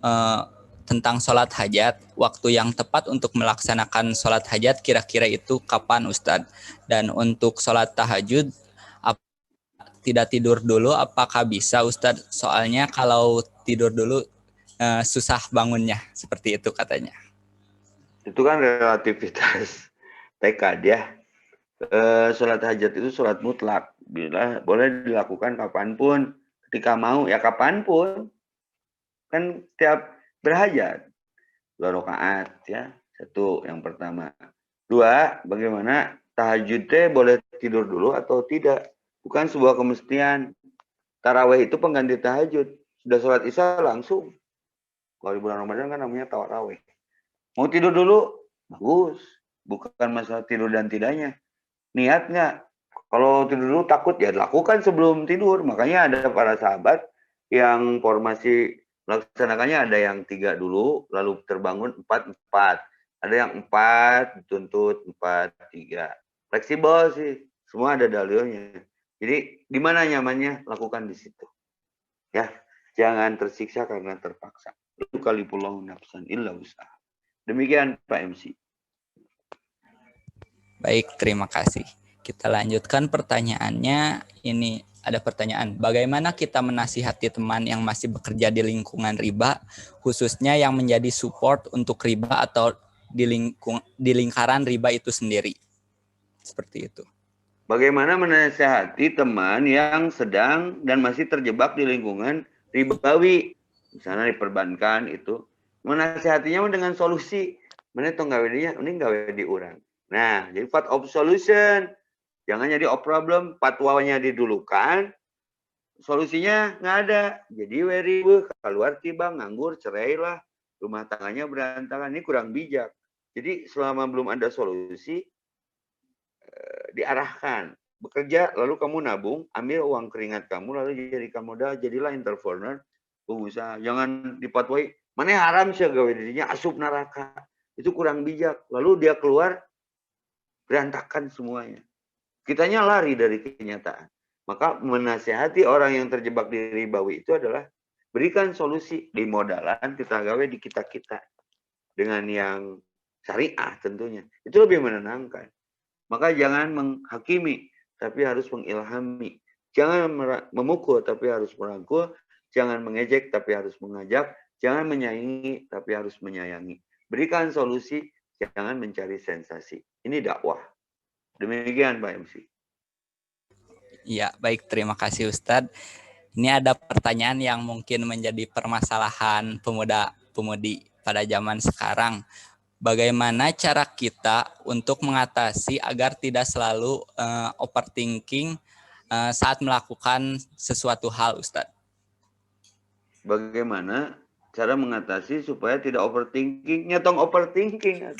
eh, tentang sholat hajat, waktu yang tepat untuk melaksanakan sholat hajat kira-kira itu kapan Ustadz? Dan untuk sholat tahajud, tidak tidur dulu apakah bisa Ustadz? Soalnya kalau tidur dulu susah bangunnya, seperti itu katanya. Itu kan relativitas tekad ya. Sholat hajat itu sholat mutlak. Bila boleh dilakukan kapanpun, ketika mau ya kapanpun. Kan tiap berhajat 2 rakaat ya. Satu yang pertama. Dua, bagaimana tahajudnya boleh tidur dulu atau tidak? Bukan sebuah kemestian. Taraweh itu pengganti tahajud. Sudah sholat isya langsung. Kalau di bulan Ramadan kan namanya taraweh. Mau tidur dulu? Bagus. Bukan masalah tidur dan tidaknya. Niat nggak? Kalau tidur dulu takut ya lakukan sebelum tidur. Makanya ada para sahabat yang formasi melaksanakannya, ada yang 3 dulu, lalu terbangun 4-4. Ada yang 4 dituntut 4-3. Fleksibel sih, semua ada dalilnya. Jadi di mana nyamannya lakukan di situ. Ya, jangan tersiksa karena terpaksa. Yukalifullahu nafsan illa usaha. Demikian Pak MC. Baik, terima kasih. Kita lanjutkan pertanyaannya. Ini ada pertanyaan, bagaimana kita menasihati teman yang masih bekerja di lingkungan riba, khususnya yang menjadi support untuk riba atau di lingkaran riba itu sendiri? Seperti itu. Bagaimana menasihati teman yang sedang dan masih terjebak di lingkungan ribawi, misalnya di perbankan itu, menasihatinya dengan solusi. Mana itu nggak dia, ini nggak diurang. Nah, jadi part of solution, jangan jadi of problem. Fatwanya didulukan, solusinya nggak ada. Jadi weribu keluar tiba nganggur, cerai lah, rumah tangganya berantakan. Ini kurang bijak. Jadi selama belum ada solusi, diarahkan bekerja, lalu kamu nabung, ambil uang keringat kamu, lalu jadikan modal, jadilah entrepreneur, pengusaha. Jangan dipatwai, mana haram sih gawe dirinya asup neraka, itu kurang bijak. Lalu dia keluar berantakan semuanya. Kitanya lari dari kenyataan. Maka menasihati orang yang terjebak di ribawi itu adalah berikan solusi di modalan, kita gawe di kita-kita dengan yang syariah tentunya. Itu lebih menenangkan. Maka jangan menghakimi, tapi harus mengilhami. Jangan memukul, tapi harus merangkul. Jangan mengejek, tapi harus mengajak. Jangan menyayangi, tapi harus menyayangi. Berikan solusi, jangan mencari sensasi. Ini dakwah. Demikian Pak MC. Ya, baik. Terima kasih Ustadz. Ini ada pertanyaan yang mungkin menjadi permasalahan pemuda-pemudi pada zaman sekarang. Bagaimana cara kita untuk mengatasi agar tidak selalu overthinking saat melakukan sesuatu hal, Ustadz? Bagaimana cara mengatasi supaya tidak overthinking? Nyetong overthinking.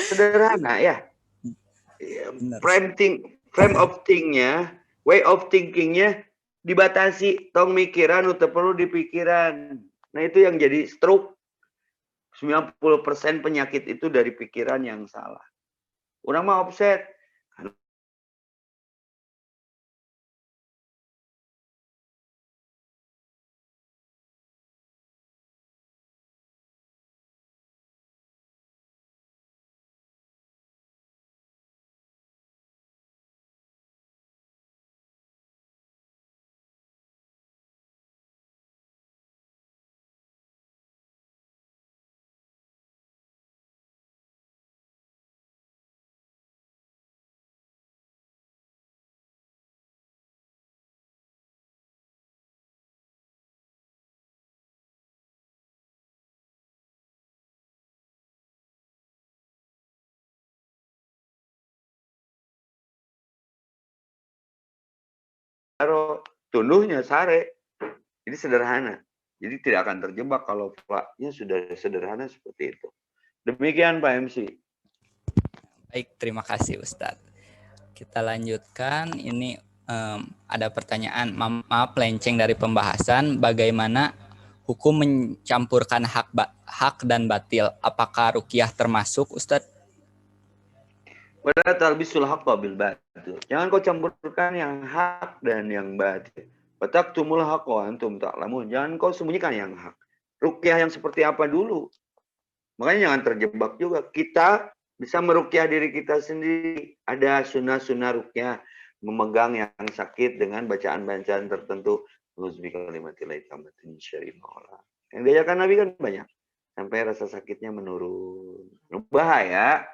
Sederhana ya. Frame of think-nya, way of thinking-nya dibatasi. Tong mikiran udah perlu dipikiran. Nah itu yang jadi stroke. 90% penyakit itu dari pikiran yang salah. Orang mah offset. Kalau tunduhnya sare, ini sederhana. Jadi tidak akan terjebak kalau plaknya sudah sederhana seperti itu. Demikian Pak MC. Baik, terima kasih Ustadz. Kita lanjutkan. Ini ada pertanyaan, maaf lenceng dari pembahasan, bagaimana hukum mencampurkan hak dan batil? Apakah ruqyah termasuk, Ustadz? Wala talbisul haqqa bil batil. Jangan kau campurkan yang hak dan yang batil. Wataktumul haqqa wa antum ta'lamun. Jangan kau sembunyikan yang hak. ruqyah yang seperti apa dulu. Makanya jangan terjebak juga. Kita bisa meruqyah diri kita sendiri. Ada sunnah-sunnah ruqyah. Memegang yang sakit dengan bacaan-bacaan tertentu. Yang diajarkan Nabi kan banyak. Sampai rasa sakitnya menurun. Bahaya.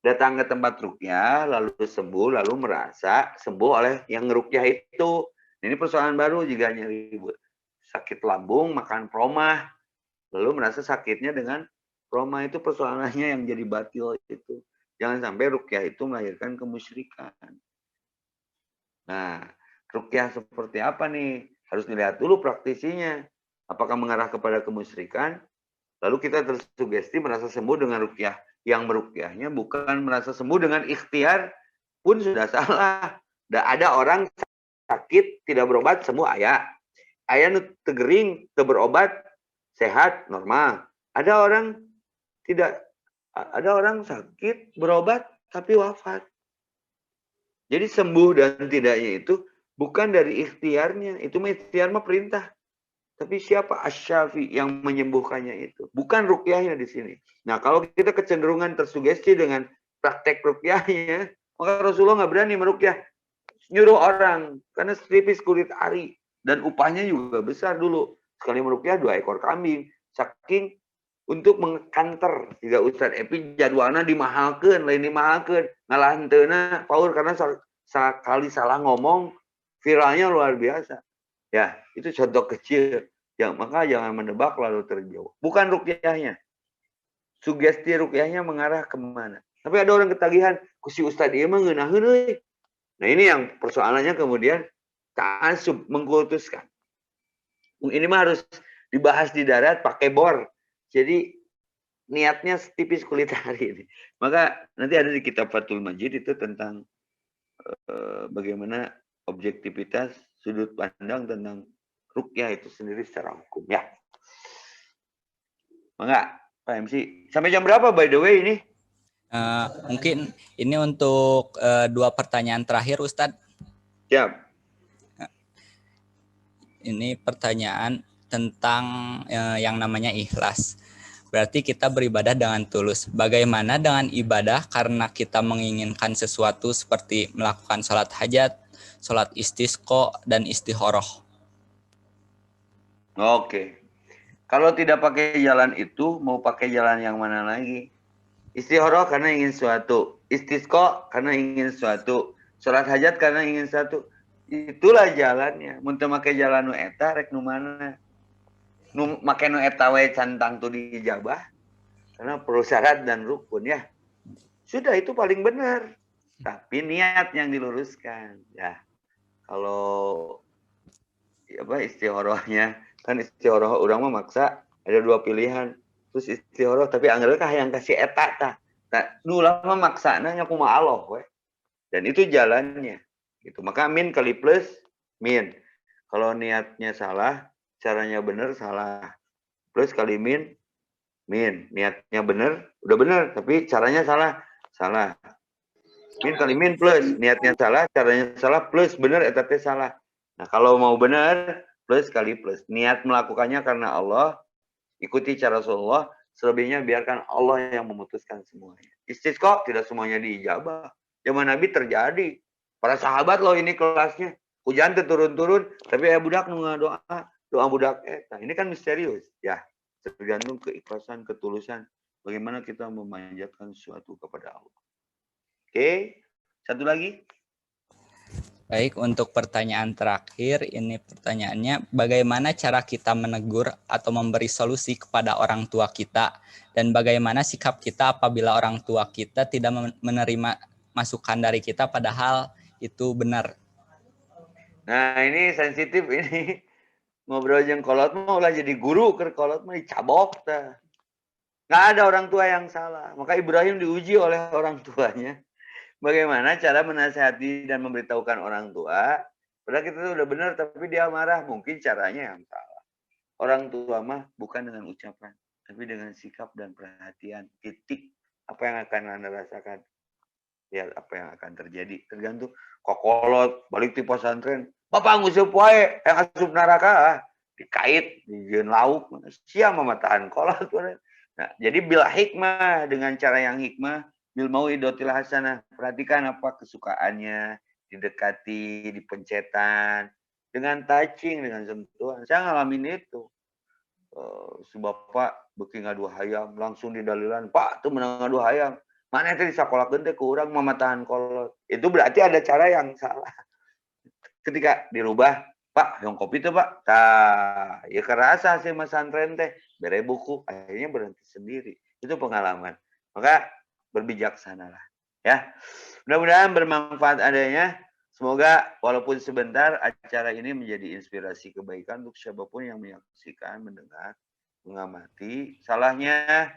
Datang ke tempat ruqyah, lalu sembuh, lalu merasa sembuh oleh yang ngeruqyah itu. Ini persoalan baru jika nyeri sakit lambung, makan promah, lalu merasa sakitnya dengan promah, itu persoalannya yang jadi batil itu. Jangan sampai ruqyah itu melahirkan kemusyrikan. Nah, ruqyah seperti apa nih? Harus dilihat dulu praktisinya. Apakah mengarah kepada kemusyrikan? Lalu kita tersugesti merasa sembuh dengan ruqyah. Yang meruqyahnya bukan merasa sembuh dengan ikhtiar pun sudah salah. Ada orang sakit tidak berobat sembuh ayah. Ayah tegering, berobat sehat normal. Ada orang sakit berobat tapi wafat. Jadi sembuh dan tidaknya itu bukan dari ikhtiarnya. Itu ikhtiar mah perintah. Tapi siapa asy-syafi yang menyembuhkannya itu? Bukan ruqyahnya di sini. Nah, kalau kita kecenderungan tersugesti dengan praktek ruqyahnya, maka Rasulullah nggak berani meruqyah. Nyuruh orang, karena setipis kulit ari. Dan upahnya juga besar dulu. Sekali meruqyah 2 ekor kambing. Saking untuk mengkanter. Jika Ustadz Epi jadwalnya dimahalkan, lain dimahalkan. Ngalah hentena, paur karena sekali salah ngomong, viralnya luar biasa. Ya, itu contoh kecil. Maka jangan menebak lalu terjauh. Bukan ruqyahnya. Sugesti ruqyahnya mengarah kemana. Tapi ada orang ketagihan, si Ustadz dia mah ngeunaheun euy. Nah, ini yang persoalannya kemudian ta'assub, mengkultuskan. Ini mah harus dibahas di darat pakai bor. Jadi niatnya setipis kulit hari ini. Maka nanti ada di kitab Fathul Majid itu tentang bagaimana objektivitas sudut pandang tentang ruqyah itu sendiri secara hukum ya. Enggak, Pak MC. Sampai jam berapa by the way ini? Mungkin ini untuk 2 pertanyaan terakhir, Ustadz. Siap. Ini pertanyaan tentang yang namanya ikhlas. Berarti kita beribadah dengan tulus. Bagaimana dengan ibadah karena kita menginginkan sesuatu seperti melakukan sholat hajat, sholat istisqa, dan istihoroh? Oke. Kalau tidak pakai jalan itu, mau pakai jalan yang mana lagi? Istihoroh karena ingin sesuatu. Istisqa karena ingin sesuatu. Sholat hajat karena ingin sesuatu. Itulah jalannya. Muntah pakai jalan nu eta, rek nu mana? Nu make nu eta we cantang tuh dijabah. Karena perlu syarat dan rukun ya. Sudah, itu paling benar. Tapi niat yang diluruskan. Ya. Kalau istihorohnya, kan istihoroh orang mah maksa ada 2 pilihan. Terus istihoroh tapi anggelkah yang kasih eta tah. Nah, nu lama maksana nya kumaha Allah we. Dan itu jalannya. Gitu. Maka min kali plus min. Kalau niatnya salah, caranya benar salah. Plus kali min, min. Niatnya benar, udah benar, tapi caranya salah. Salah. Min kali min plus, niatnya salah, caranya salah, plus benar eta teh salah. Nah, kalau mau benar, plus kali plus. Niat melakukannya karena Allah, ikuti cara Rasulullah, selebihnya biarkan Allah yang memutuskan semuanya. Istisqa tidak semuanya diijabah. Zaman Nabi terjadi. Para sahabat loh ini kelasnya. Hujan turun-turun, tapi budak doa budak eta. Ini kan misterius. Ya, tergantung keikhlasan, ketulusan. Bagaimana kita memanjatkan sesuatu kepada Allah. Oke, satu lagi. Baik, untuk pertanyaan terakhir, ini pertanyaannya, bagaimana cara kita menegur atau memberi solusi kepada orang tua kita, dan bagaimana sikap kita apabila orang tua kita tidak menerima masukan dari kita padahal itu benar? Nah, ini sensitif ini. Ngobrol jeung kolot mah ulah jadi guru ke kolot mah dicabok tah. Nggak ada orang tua yang salah. Maka Ibrahim diuji oleh orang tuanya. Bagaimana cara menasihati dan memberitahukan orang tua? Padahal kita tuh udah benar, tapi dia marah. Mungkin caranya yang salah. Orang tua mah bukan dengan ucapan, tapi dengan sikap dan perhatian. Titik apa yang akan Anda rasakan. Lihat apa yang akan terjadi. Tergantung kokolot, balik di pesantren. Bapak ngusuk wae, yang asup neraka. dikait, dijieun lauk, sia mamatahan kolot. Nah, jadi bil hikmah, dengan cara yang hikmah, bil mau'idotil hasanah. Perhatikan apa kesukaannya, didekati, dipencetan, dengan touching, dengan sentuhan. Saya ngalamin itu. Si bapak beuki ngadu hayam, langsung didalilan, "Pak, tuh menang ngadu hayam. Mana teh disakolakeun teh ku urang mamatahan kolot." Itu berarti ada cara yang salah. Ketika dirubah, "Pak, yang kopi tuh, Pak." Tah, ya kerasa sih Mas Santren teh, bere buku, akhirnya berhenti sendiri. Itu pengalaman. Maka berbijaksanalah, ya. Mudah-mudahan bermanfaat adanya. Semoga walaupun sebentar acara ini menjadi inspirasi kebaikan untuk siapapun yang menyaksikan, mendengar, mengamati. Salahnya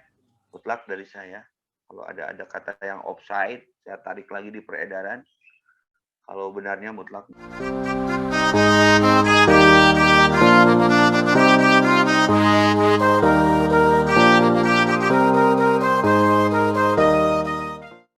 mutlak dari saya. Kalau ada kata yang offside, saya tarik lagi di peredaran. Kalau benarnya mutlak.